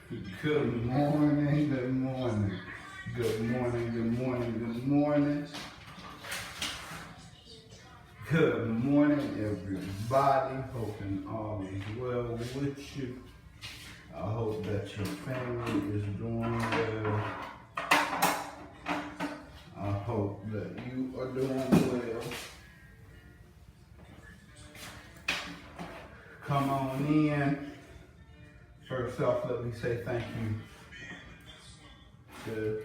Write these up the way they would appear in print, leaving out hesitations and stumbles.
Good morning, good morning. Good morning, good morning, good morning. Good morning, everybody. Hoping all is well with you. I hope that your family is doing well. I hope that you are doing well. Come on in. First off, let me say thank you to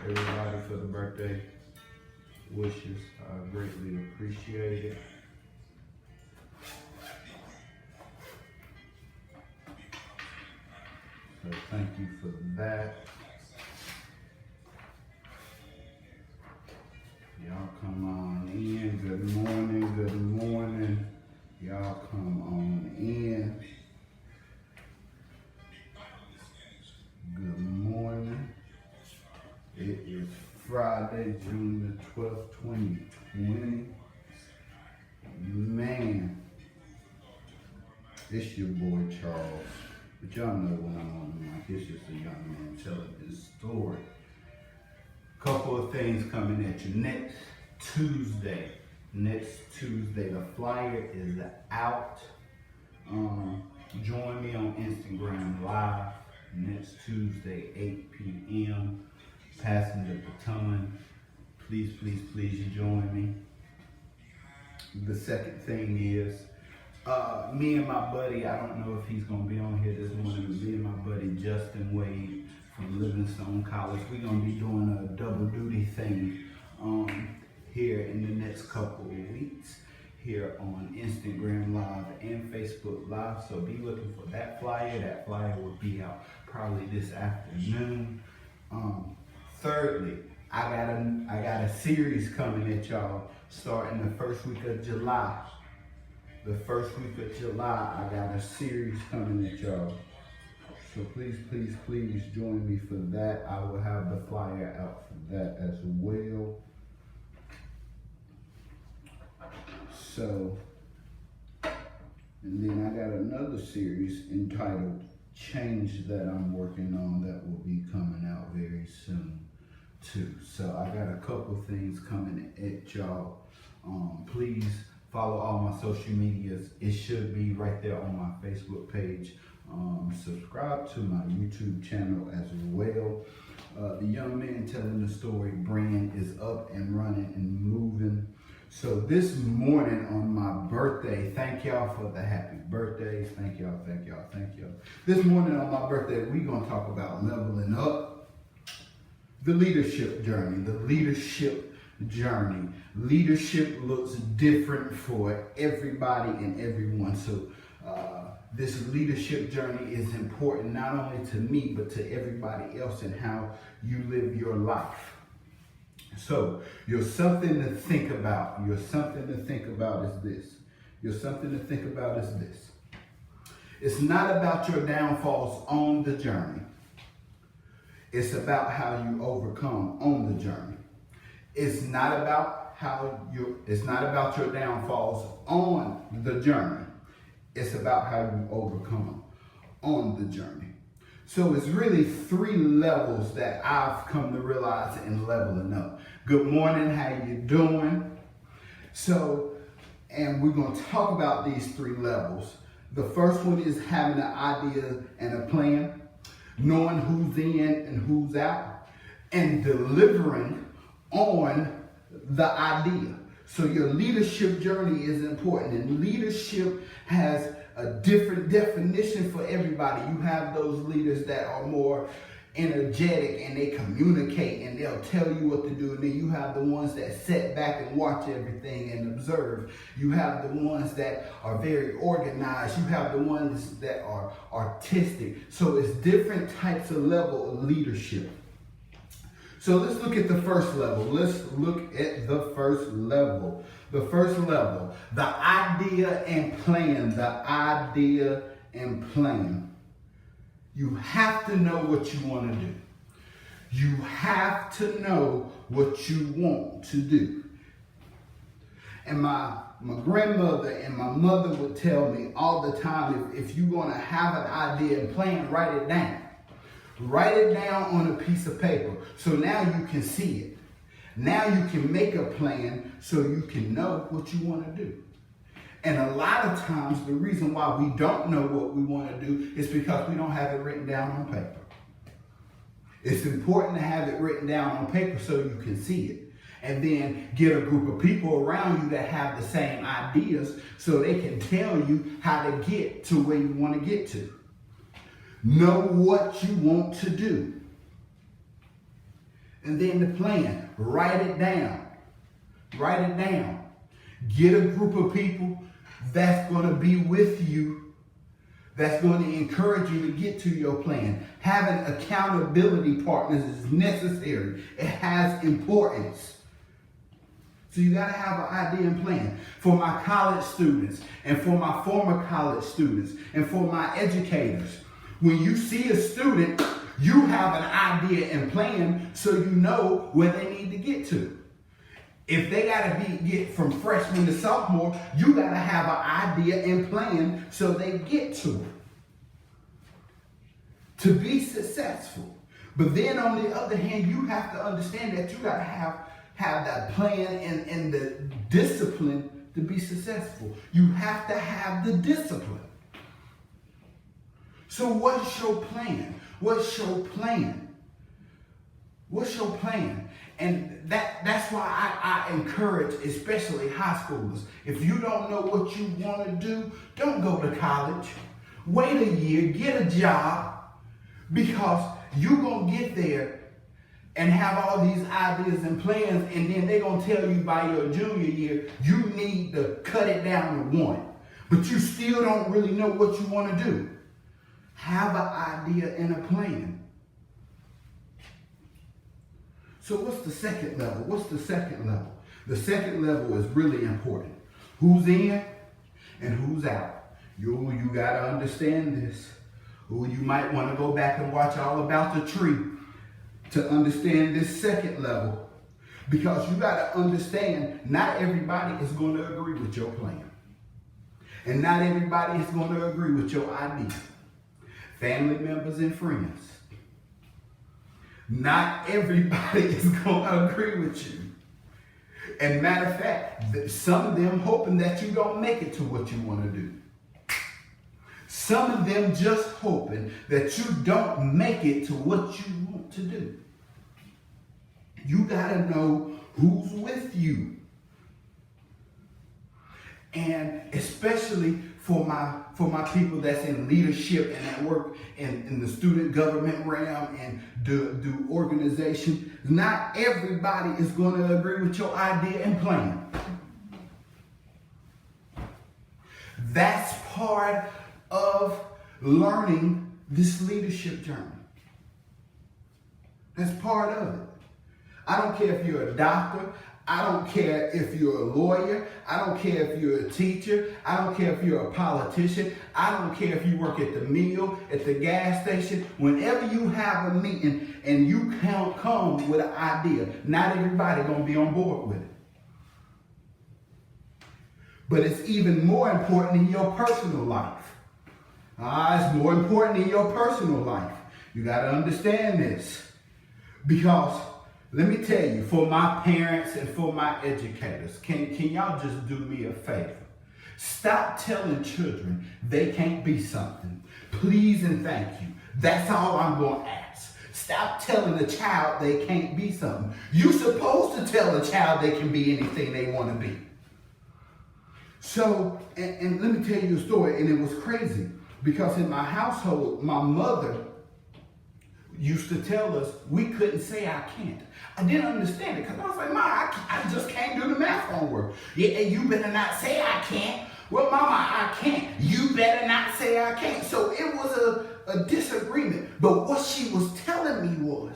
everybody for the birthday wishes. I greatly appreciate it. So thank you for that. Y'all come on in. Good morning, good morning. Y'all come on in. Good morning. It is Friday, June the 12th, 2020. Man, it's your boy Charles. But y'all know when I'm on the mic, it's just a young man telling his story. Couple of things coming at you. Next Tuesday, the flyer is out. Join me on Instagram Live next Tuesday, 8 p.m. Passing the baton. Please, please, please join me. The second thing is, me and my buddy, I don't know if he's gonna be on here this morning, but me and my buddy Justin Wade from Livingstone College, we're gonna be doing a double duty thing here in the next couple of weeks here on Instagram Live and Facebook Live. So be looking for that flyer. That flyer will be out probably this afternoon. Thirdly, I got a series coming at y'all starting the first week of July. The first week of July, I got a series coming at y'all. So please, please, please join me for that. I will have the flyer out for that as well. So, and then I got another series entitled Change that I'm working on that will be coming out very soon too. So I got a couple things coming at y'all. Please follow all my social medias. It should be right there on my Facebook page. Subscribe to my YouTube channel as well. The Young Man Telling the Story brand is up and running and moving. So this morning on my birthday, thank y'all for the happy birthdays. Thank y'all, thank y'all, thank y'all. This morning on my birthday, we're going to talk about leveling up, the leadership journey, Leadership looks different for everybody and everyone. So this leadership journey is important not only to me, but to everybody else in how you live your life. So you're something to think about. Is this. It's not about your downfalls on the journey. It's about how you overcome on the journey. It's not about your downfalls on the journey. It's about how you overcome on the journey. So it's really three levels that I've come to realize in leveling up. Good morning, how you doing? So, and we're going to talk about these three levels. The first one is having an idea and a plan, knowing who's in and who's out, and delivering on the idea. So your leadership journey is important, and leadership has a different definition for everybody. You have those leaders that are more energetic and they communicate and they'll tell you what to do, and then you have the ones that sit back and watch everything and observe. You have the ones that are very organized. You have the ones that are artistic. So it's different types of level of leadership. So let's look at the first level. The first level, the idea and plan. You have to know what you want to do. You have to know what you want to do. And my my grandmother and my mother would tell me all the time, if you're going to have an idea and plan, write it down. Write it down on a piece of paper so now you can see it. Now you can make a plan so you can know what you want to do. And a lot of times the reason why we don't know what we want to do is because we don't have it written down on paper. It's important to have it written down on paper so you can see it. And then get a group of people around you that have the same ideas so they can tell you how to get to where you want to get to. Know what you want to do. And then the plan, write it down. Write it down. Get a group of people that's going to be with you, that's going to encourage you to get to your plan. Having accountability partners is necessary. It has importance. So you got to have an idea and plan. For my college students and for my former college students and for my educators, when you see a student, you have an idea and plan so you know where they need to get to. If they got to get from freshman to sophomore, you got to have an idea and plan so they get to it. To be successful. But then on the other hand, you have to understand that you got to have that plan and the discipline to be successful. You have to have the discipline. So what's your plan? What's your plan? What's your plan? And that's why I encourage, especially high schoolers, if you don't know what you want to do, don't go to college. Wait a year, get a job, because you're going to get there and have all these ideas and plans, and then they're going to tell you by your junior year, you need to cut it down to one. But you still don't really know what you want to do. Have an idea and a plan. So what's the second level? What's the second level? The second level is really important. Who's in and who's out? You got to understand this. You might want to go back and watch All About the Tree to understand this second level, because you got to understand not everybody is going to agree with your plan. And not everybody is going to agree with your idea. Family members and friends. Not everybody is going to agree with you. And matter of fact, some of them hoping that you don't make it to what you want to do. Some of them just hoping that you don't make it to what you want to do. You got to know who's with you. And especially for my people that's in leadership and at work in the student government realm and do organization, not everybody is going to agree with your idea and plan. That's part of learning this leadership journey. That's part of it. I don't care if you're a doctor. I don't care if you're a lawyer. I don't care if you're a teacher. I don't care if you're a politician. I don't care if you work at the mill, at the gas station. Whenever you have a meeting and you come with an idea, not everybody going to be on board with it. But it's even more important in your personal life. It's more important in your personal life. You got to understand this. Because let me tell you, for my parents and for my educators, can y'all just do me a favor? Stop telling children they can't be something. Please and thank you. That's all I'm going to ask. Stop telling a child they can't be something. You're supposed to tell a child they can be anything they want to be. So, and let me tell you a story, and it was crazy. Because in my household, my mother used to tell us we couldn't say I can't. I didn't understand it because I was like, Ma, I just can't do the math homework. Yeah, you better not say I can't. Well, Mama, I can't. You better not say I can't. So it was a disagreement. But what she was telling me was,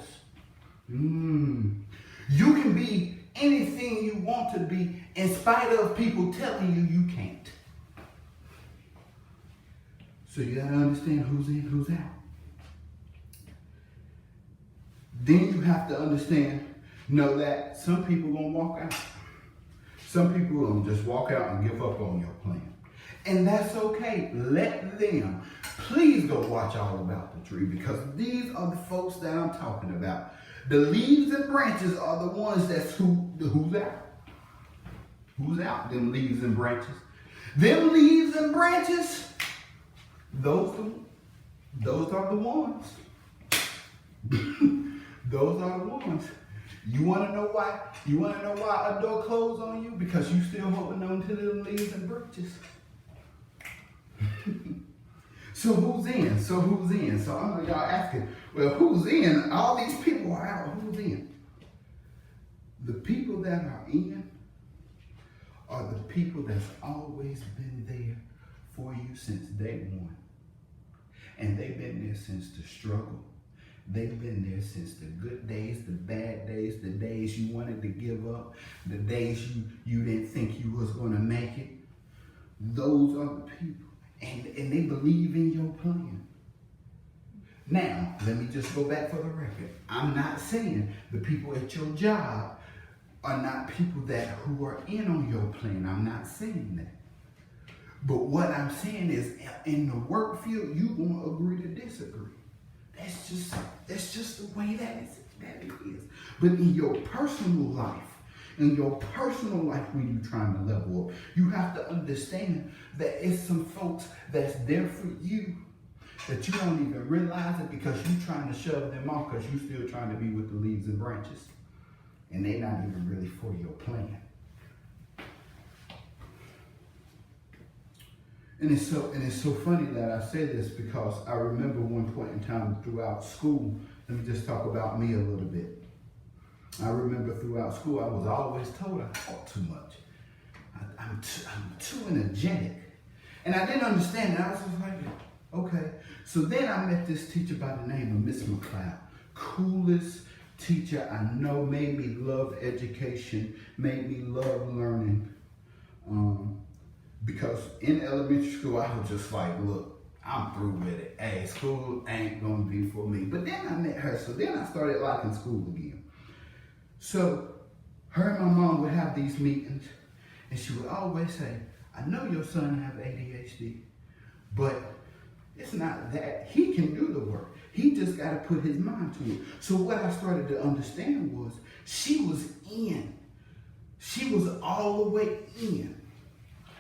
you can be anything you want to be in spite of people telling you can't. So you got to understand who's in, who's out. Then you have to know that some people are going to walk out. Some people will just walk out and give up on your plan. And that's okay. Let them. Please go watch All About the Tree, because these are the folks that I'm talking about. The leaves and branches are the ones that's who's out. Who's out? Them leaves and branches. Them leaves and branches, those are the ones. Those are the ones. You want to know why? You want to know why a door closed on you? Because you still holding on to them leaves and branches. So who's in? So I know y'all asking, well, who's in? All these people are out. Who's in? The people that are in are the people that's always been there for you since day one. And they've been there since the struggle. They've been there since the good days, the bad days, the days you wanted to give up, the days you didn't think you was going to make it. Those are the people. And they believe in your plan. Now, let me just go back for the record. I'm not saying the people at your job are not people who are in on your plan. I'm not saying that. But what I'm saying is, in the work field, you won't agree to disagree. That's just the way that it is. But in your personal life, when you're trying to level up, you have to understand that it's some folks that's there for you that you don't even realize it, because you're trying to shove them off because you're still trying to be with the leaves and branches. And they're not even really for your plan. And it's so funny that I say this, because I remember one point in time throughout school, let me just talk about me a little bit. I remember throughout school, I was always told I talk too much. I'm too energetic. And I didn't understand it. I was just like, okay. So then I met this teacher by the name of Miss McLeod. Coolest teacher I know, made me love education, made me love learning. Because in elementary school, I was just like, look, I'm through with it. Hey, school ain't gonna be for me. But then I met her, so then I started liking school again. So her and my mom would have these meetings, and she would always say, I know your son have ADHD, but it's not that. He can do the work. He just got to put his mind to it. So what I started to understand was she was in. She was all the way in.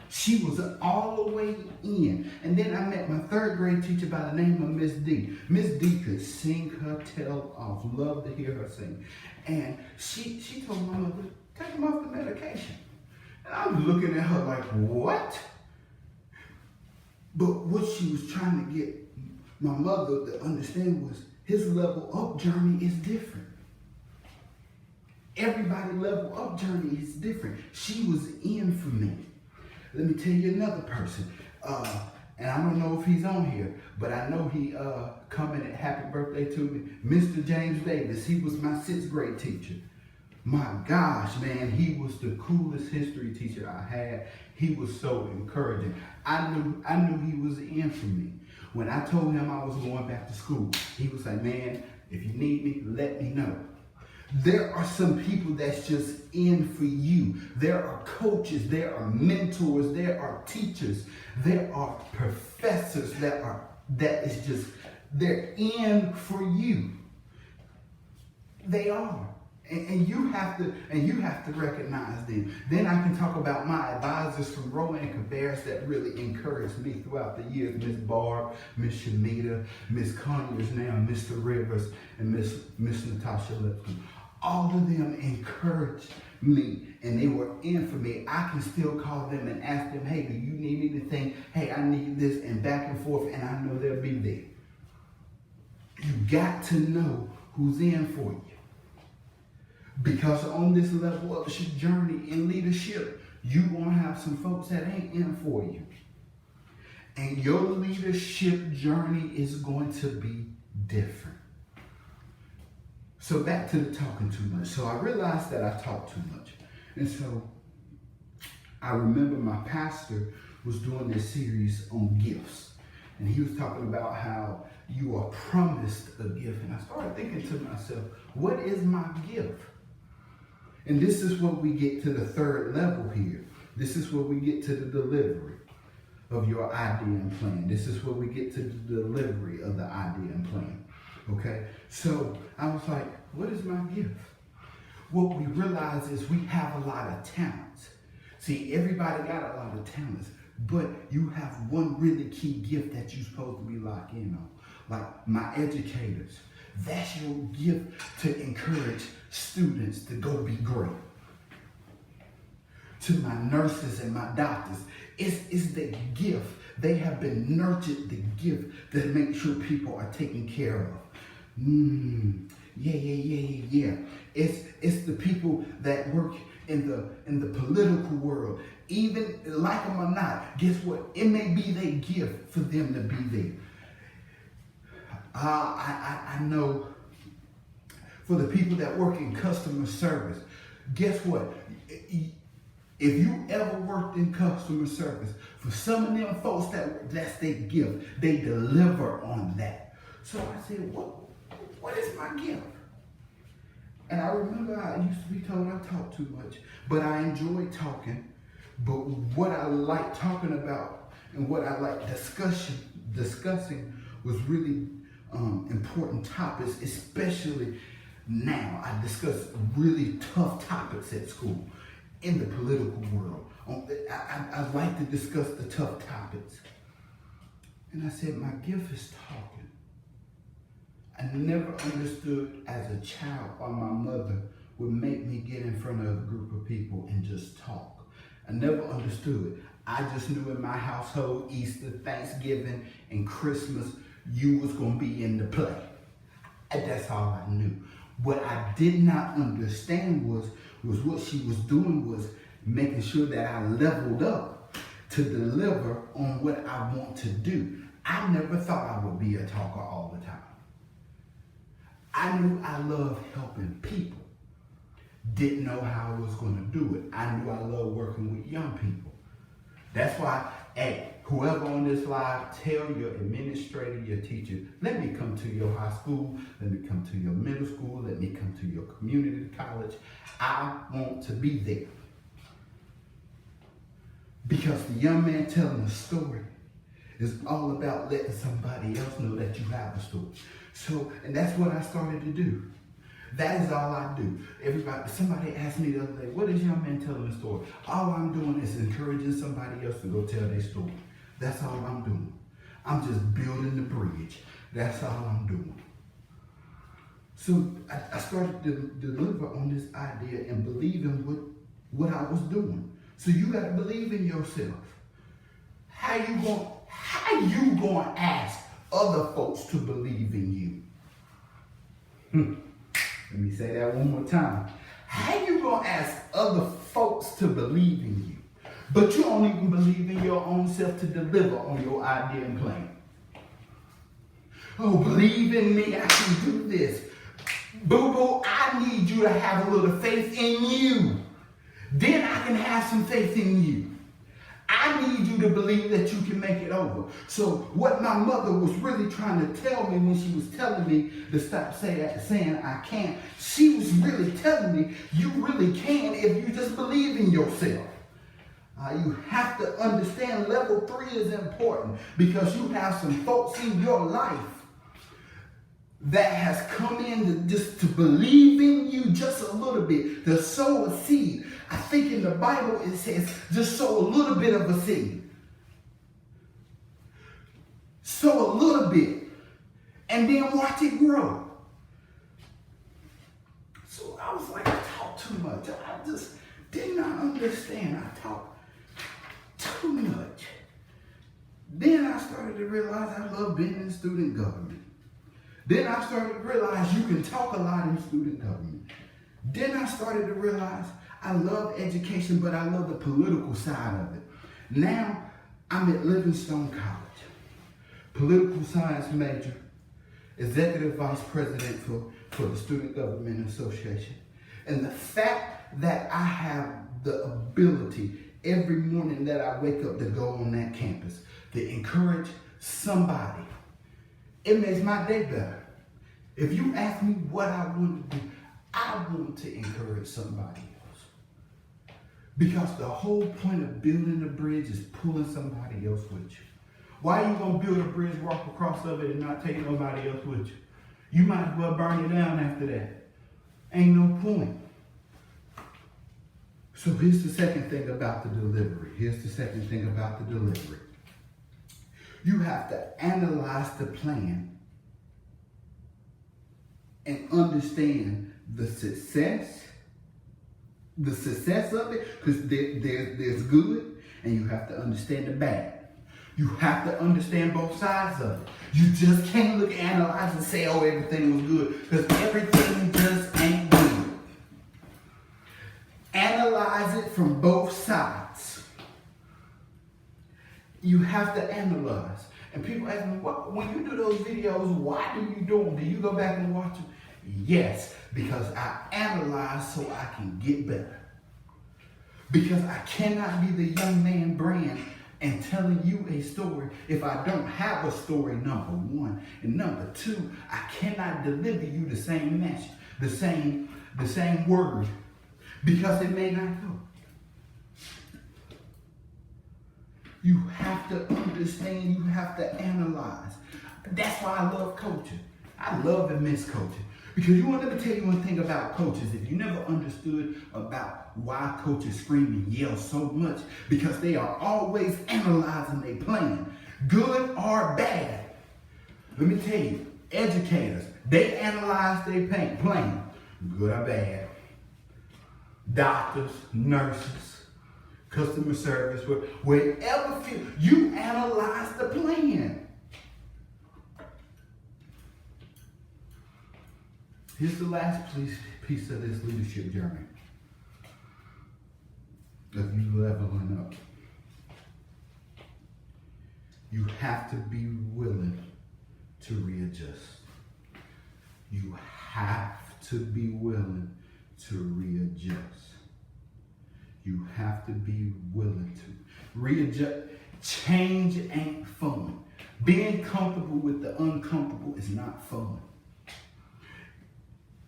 She was all the way in. And then I met my third grade teacher by the name of Miss D. Miss D could sing her tail off. Loved to hear her sing. And she told my mother, take him off the medication. And I was looking at her like, what? But what she was trying to get my mother to understand was his level up journey is different. Everybody's level up journey is different. She was in for me. Let me tell you another person. And I don't know if he's on here, but I know he coming at happy birthday to me. Mr. James Davis, he was my 6th grade teacher. My gosh, man, he was the coolest history teacher I had. He was so encouraging. I knew he was in for me. When I told him I was going back to school, he was like, man, if you need me, let me know. There are some people that's just in for you. There are coaches, there are mentors, there are teachers, there are professors they're in for you. They are. And you have to recognize them. Then I can talk about my advisors from Rowan and Cabarrus that really encouraged me throughout the years. Miss Barb, Miss Shamita, Miss Conyers now, Mr. Rivers, and Miss Natasha Lipton. All of them encouraged me, and they were in for me. I can still call them and ask them, hey, do you need anything? Hey, I need this, and back and forth, and I know they'll be there. You got to know who's in for you. Because on this level of journey in leadership, you're going to have some folks that ain't in for you. And your leadership journey is going to be different. So back to the talking too much. So I realized that I talk too much. And so I remember my pastor was doing this series on gifts. And he was talking about how you are promised a gift. And I started thinking to myself, what is my gift? And this is where we get to the third level here. This is where we get to the delivery of your idea and plan. This is where we get to the delivery of the idea and plan. Okay? So I was like, what is my gift? What we realize is we have a lot of talents. See, everybody got a lot of talents, but you have one really key gift that you're supposed to be locked in on. Like my educators, that's your gift to encourage students to go be great. To my nurses and my doctors, it's the gift. They have been nurtured the gift that makes sure people are taken care of. Yeah. It's the people that work in the political world. Even like them or not, guess what? It may be their gift for them to be there. I know for the people that work in customer service, guess what? If you ever worked in customer service, for some of them folks that's their gift, they deliver on that. So I said, what is my gift? And I remember I used to be told I talk too much, but I enjoy talking. But what I like talking about and what I like discussing was really important topics, especially now. I discuss really tough topics at school, in the political world. I like to discuss the tough topics. And I said, my gift is talking. I never understood as a child why my mother would make me get in front of a group of people and just talk. I never understood. I just knew in my household, Easter, Thanksgiving, and Christmas, you was going to be in the play. And that's all I knew. What I did not understand was what she was doing was making sure that I leveled up to deliver on what I want to do. I never thought I would be a talker all the time. I knew I loved helping people. Didn't know how I was going to do it. I knew I loved working with young people. That's why, hey, whoever on this live, tell your administrator, your teacher, let me come to your high school, let me come to your middle school, let me come to your community college. I want to be there. Because the young man telling a story is all about letting somebody else know that you have a story. So, and that's what I started to do. That is all I do. Somebody asked me the other day, what is young man telling a story? All I'm doing is encouraging somebody else to go tell their story. That's all I'm doing. I'm just building the bridge. That's all I'm doing. So I started to deliver on this idea and believe in what I was doing. So you got to believe in yourself. How you going to ask other folks to believe in you? Let me say that one more time. How you going to ask other folks to believe in you, but you don't even believe in your own self to deliver on your idea and plan? Oh, believe in me, I can do this. Boo-boo, I need you to have a little faith in you. Then I can have some faith in you. I need you to believe that you can make it over. So what my mother was really trying to tell me when she was telling me to stop saying I can't, she was really telling me you really can if you just believe in yourself. You have to understand level 3 is important because you have some folks in your life that has come in to believe in you just a little bit, to sow a seed. I think in the Bible it says just sow a little bit of a seed. Sow a little bit and then watch it grow. So I was like, I talk too much. I just did not understand. I talk too much. Then I started to realize I love being in student government. Then I started to realize you can talk a lot in student government. Then I started to realize I love education, but I love the political side of it. Now I'm at Livingstone College, political science major, executive vice president for the Student Government Association. And the fact that I have the ability every morning that I wake up to go on that campus to encourage somebody, it makes my day better. If you ask me what I want to do, I want to encourage somebody else. Because the whole point of building a bridge is pulling somebody else with you. Why are you going to build a bridge, walk across of it, and not take nobody else with you? You might as well burn it down after that. Ain't no point. So here's the second thing about the delivery. You have to analyze the plan and understand the success of it, because there's good, and you have to understand the bad. You have to understand both sides of it. You just can't look, analyze, and say, oh, everything was good, because everything just ain't good. Analyze it from both sides. You have to analyze. And people ask me, when you do those videos, why do you do them? Do you go back and watch them? Yes, because I analyze so I can get better. Because I cannot be the young man brand and telling you a story if I don't have a story, number one. And number two, I cannot deliver you the same message, the same word, because it may not go. You have to understand, you have to analyze. That's why I love coaching. I love and miss coaching. Because let me tell you one thing about coaches. If you never understood about why coaches scream and yell so much, because they are always analyzing their plan, good or bad. Let me tell you, educators, they analyze their plan, good or bad. Doctors, nurses, customer service, wherever you analyze the plan. Here's the last piece of this leadership journey of you leveling up. You have to be willing to readjust. You have to be willing to readjust. You have to be willing to readjust. Change ain't fun. Being comfortable with the uncomfortable is not fun.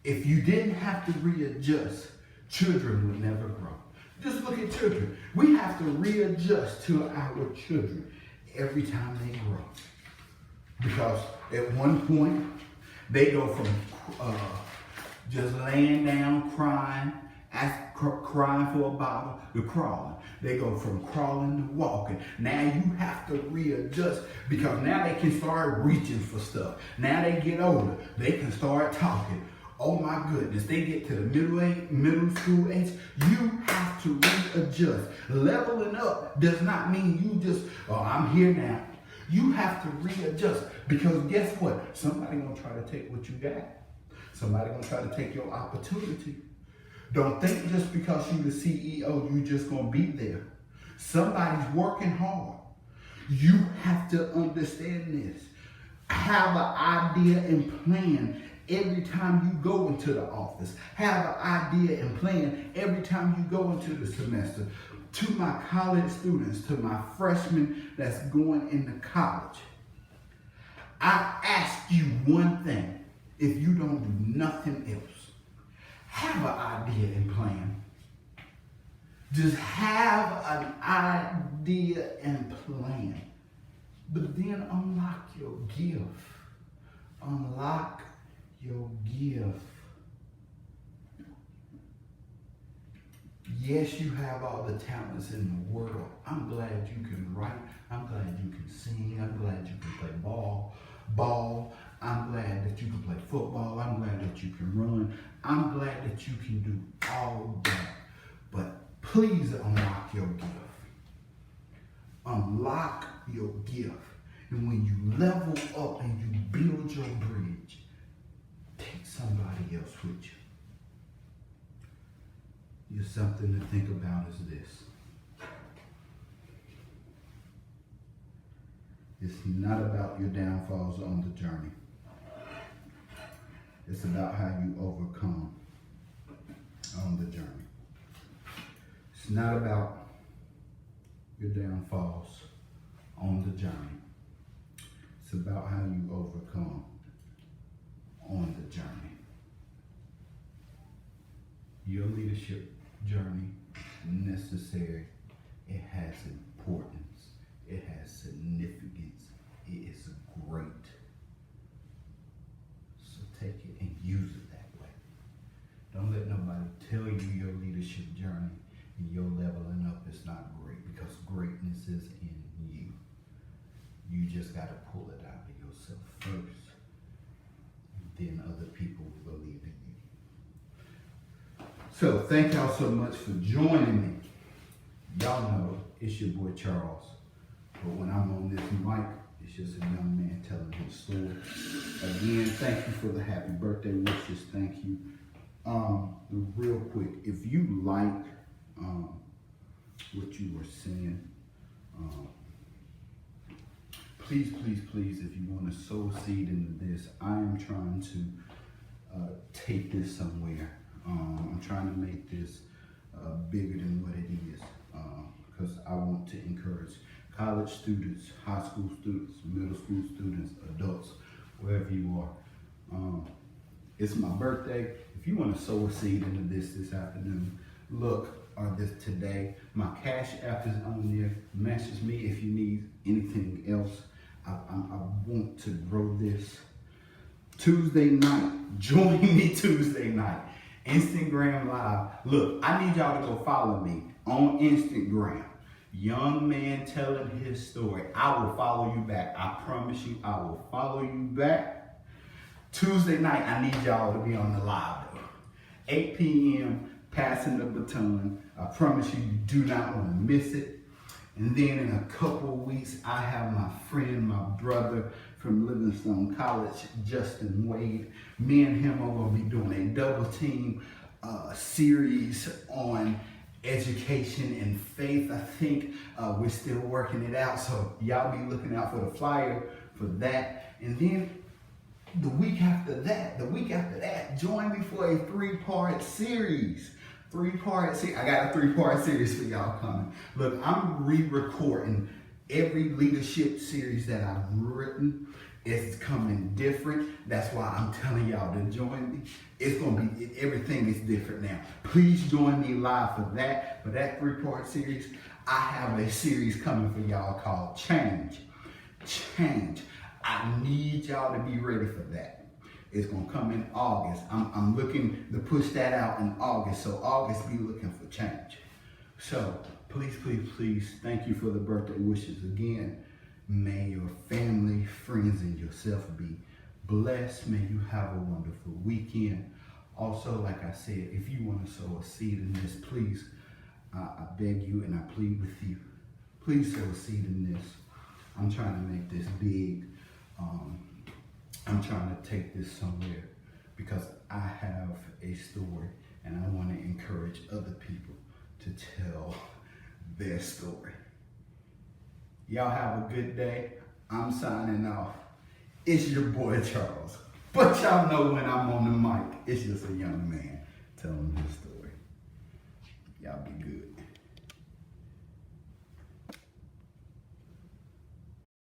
If you didn't have to readjust, children would never grow. Just look at children. We have to readjust to our children every time they grow. Because at one point, they go from just laying down, crying for a bottle, to crawling. They go from crawling to walking. Now you have to readjust, because now they can start reaching for stuff. Now they get older. They can start talking. Oh my goodness, they get to the middle school age. You have to readjust. Leveling up does not mean you just, I'm here now. You have to readjust, because guess what? Somebody gonna try to take what you got. Somebody gonna try to take your opportunity. Don't think just because you the CEO, you just gonna be there. Somebody's working hard. You have to understand this. Have an idea and plan every time you go into the office. Have an idea and plan every time you go into the semester. To my college students, to my freshmen that's going into college, I ask you one thing. If you don't do nothing else, have an idea and plan. Just have an idea and plan. But then unlock your gift. Unlock your gift. Yes, you have all the talents in the world. I'm glad you can write. I'm glad you can sing. I'm glad you can play ball. I'm glad that you can play football. I'm glad that you can run. I'm glad that you can do all that. But please unlock your gift. Unlock your gift. And when you level up and you build your bridge, take somebody else with you. Here's something to think about is this. It's not about your downfalls on the journey. It's about how you overcome on the journey. It's not about your downfalls on the journey. It's about how you overcome on the journey. Your leadership journey, necessary. It has importance. It has significance. It is great. So take it and use it that way. Don't let nobody tell you your leadership journey and your leveling up is not great, because greatness is in you. You just got to pull it out of yourself first. Then other people will believe in you. So thank y'all so much for joining me. Y'all know it's your boy Charles. But when I'm on this mic, it's just a young man telling his story. Again, thank you for the happy birthday wishes. Thank you. Real quick, if you like what you were saying, please, if you want to sow a seed into this, I am trying to take this somewhere. I'm trying to make this bigger than what it is, because I want to encourage college students, high school students, middle school students, adults, wherever you are. It's my birthday. If you want to sow a seed into this afternoon, look, or this today, my Cash App is on there. Message me if you need anything else. I want to grow this. Tuesday night, join me Tuesday night. Instagram Live. Look, I need y'all to go follow me on Instagram. Young man telling his story. I will follow you back. I promise you, I will follow you back. Tuesday night, I need y'all to be on the live though. 8 p.m., passing the baton. I promise you, you do not want to miss it. And then in a couple of weeks, I have my friend, my brother from Livingstone College, Justin Wade. Me and him are going to be doing a double team series on education and faith. I think we're still working it out, so y'all be looking out for the flyer for that. And then the week after that, join me for a 3-part series. I got a 3-part series for y'all coming. Look, I'm re-recording every leadership series that I've written. It's coming different. That's why I'm telling y'all to join me. It's gonna be, everything is different now. Please join me live for that 3-part series. I have a series coming for y'all called Change. I need y'all to be ready for that. It's gonna come in August. I'm looking to push that out in August. So August, be looking for change. So please, thank you for the birthday wishes again. May your family, friends, and yourself be blessed. May you have a wonderful weekend. Also, like I said, if you want to sow a seed in this, please, I beg you and I plead with you. Please sow a seed in this. I'm trying to make this big. I'm trying to take this somewhere because I have a story and I want to encourage other people to tell their story. Y'all have a good day. I'm signing off. It's your boy Charles. But y'all know when I'm on the mic, it's just a young man telling his story.